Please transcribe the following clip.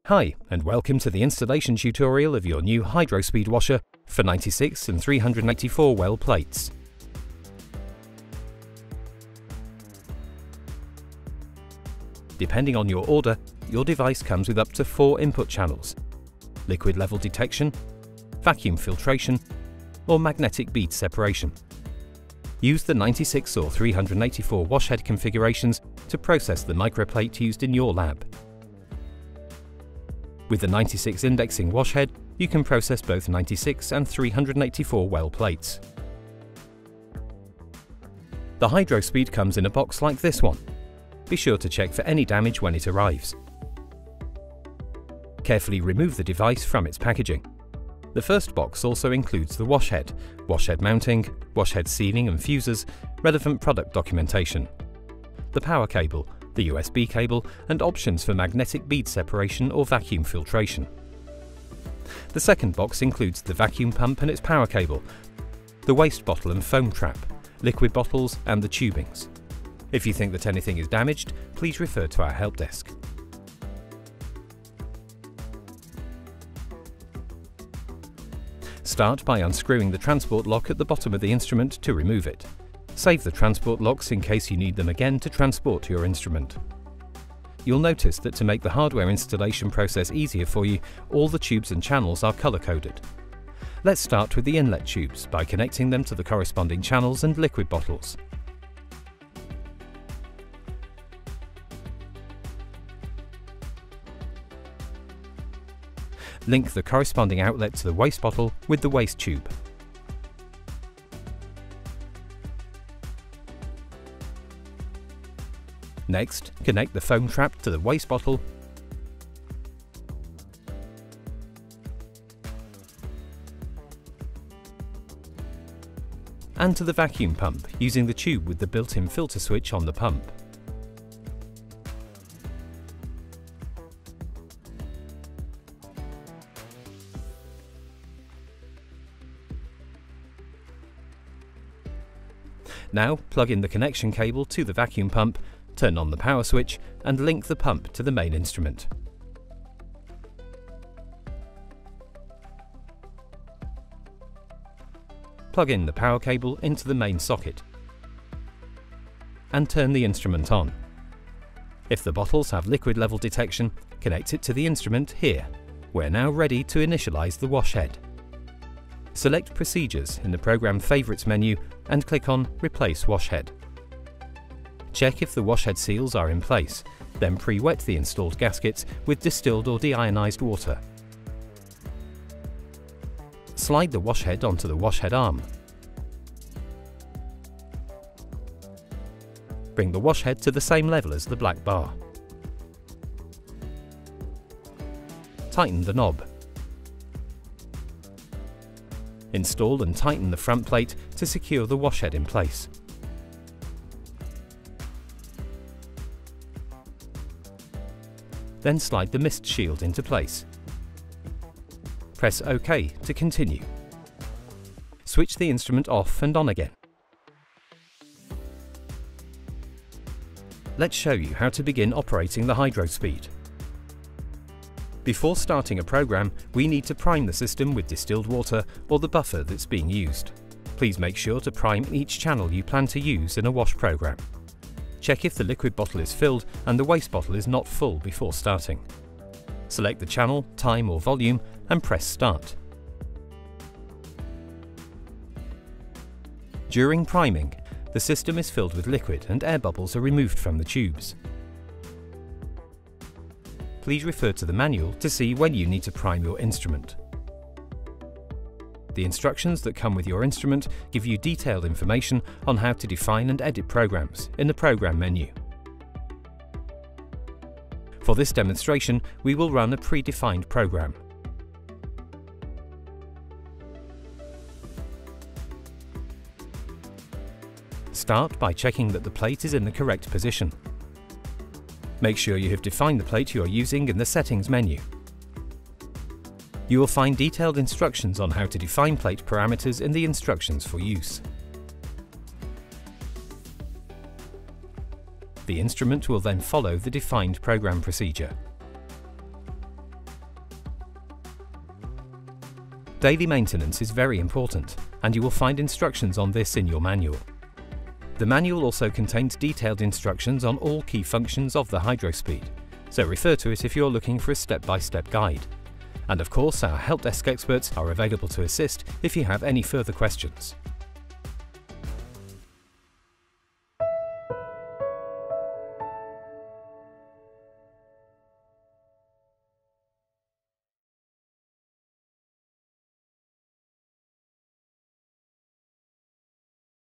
Hi, and welcome to the installation tutorial of your new HydroSpeed washer for 96 and 384 well plates. Depending on your order, your device comes with up to 4 input channels: liquid level detection, vacuum filtration, or magnetic bead separation. Use the 96 or 384 wash head configurations to process the microplate used in your lab. With the 96 indexing wash head, you can process both 96 and 384 well plates. The HydroSpeed comes in a box like this one. Be sure to check for any damage when it arrives. Carefully remove the device from its packaging. The first box also includes the wash head mounting, wash head sealing and fuses, relevant product documentation, the power cable, the USB cable, and options for magnetic bead separation or vacuum filtration. The second box includes the vacuum pump and its power cable, the waste bottle and foam trap, liquid bottles, and the tubings. If you think that anything is damaged, please refer to our help desk. Start by unscrewing the transport lock at the bottom of the instrument to remove it. Save the transport locks in case you need them again to transport your instrument. You'll notice that to make the hardware installation process easier for you, all the tubes and channels are color-coded. Let's start with the inlet tubes by connecting them to the corresponding channels and liquid bottles. Link the corresponding outlet to the waste bottle with the waste tube. Next, connect the foam trap to the waste bottle and to the vacuum pump using the tube with the built-in filter switch on the pump. Now plug in the connection cable to the vacuum pump, turn on the power switch and link the pump to the main instrument. Plug in the power cable into the main socket and turn the instrument on. If the bottles have liquid level detection, connect it to the instrument here. We're now ready to initialize the wash head. Select Procedures in the Program Favorites menu and click on Replace Wash Head. Check if the wash head seals are in place, then pre-wet the installed gaskets with distilled or deionized water. Slide the wash head onto the wash head arm. Bring the wash head to the same level as the black bar. Tighten the knob. Install and tighten the front plate to secure the wash head in place. Then slide the mist shield into place. Press OK to continue. Switch the instrument off and on again. Let's show you how to begin operating the HydroSpeed. Before starting a program, we need to prime the system with distilled water or the buffer that's being used. Please make sure to prime each channel you plan to use in a wash program. Check if the liquid bottle is filled and the waste bottle is not full before starting. Select the channel, time or volume and press Start. During priming, the system is filled with liquid and air bubbles are removed from the tubes. Please refer to the manual to see when you need to prime your instrument. The instructions that come with your instrument give you detailed information on how to define and edit programs in the Program menu. For this demonstration, we will run a predefined program. Start by checking that the plate is in the correct position. Make sure you have defined the plate you are using in the Settings menu. You will find detailed instructions on how to define plate parameters in the instructions for use. The instrument will then follow the defined program procedure. Daily maintenance is very important, and you will find instructions on this in your manual. The manual also contains detailed instructions on all key functions of the HydroSpeed, so refer to it if you're looking for a step-by-step guide. And of course, our help desk experts are available to assist if you have any further questions.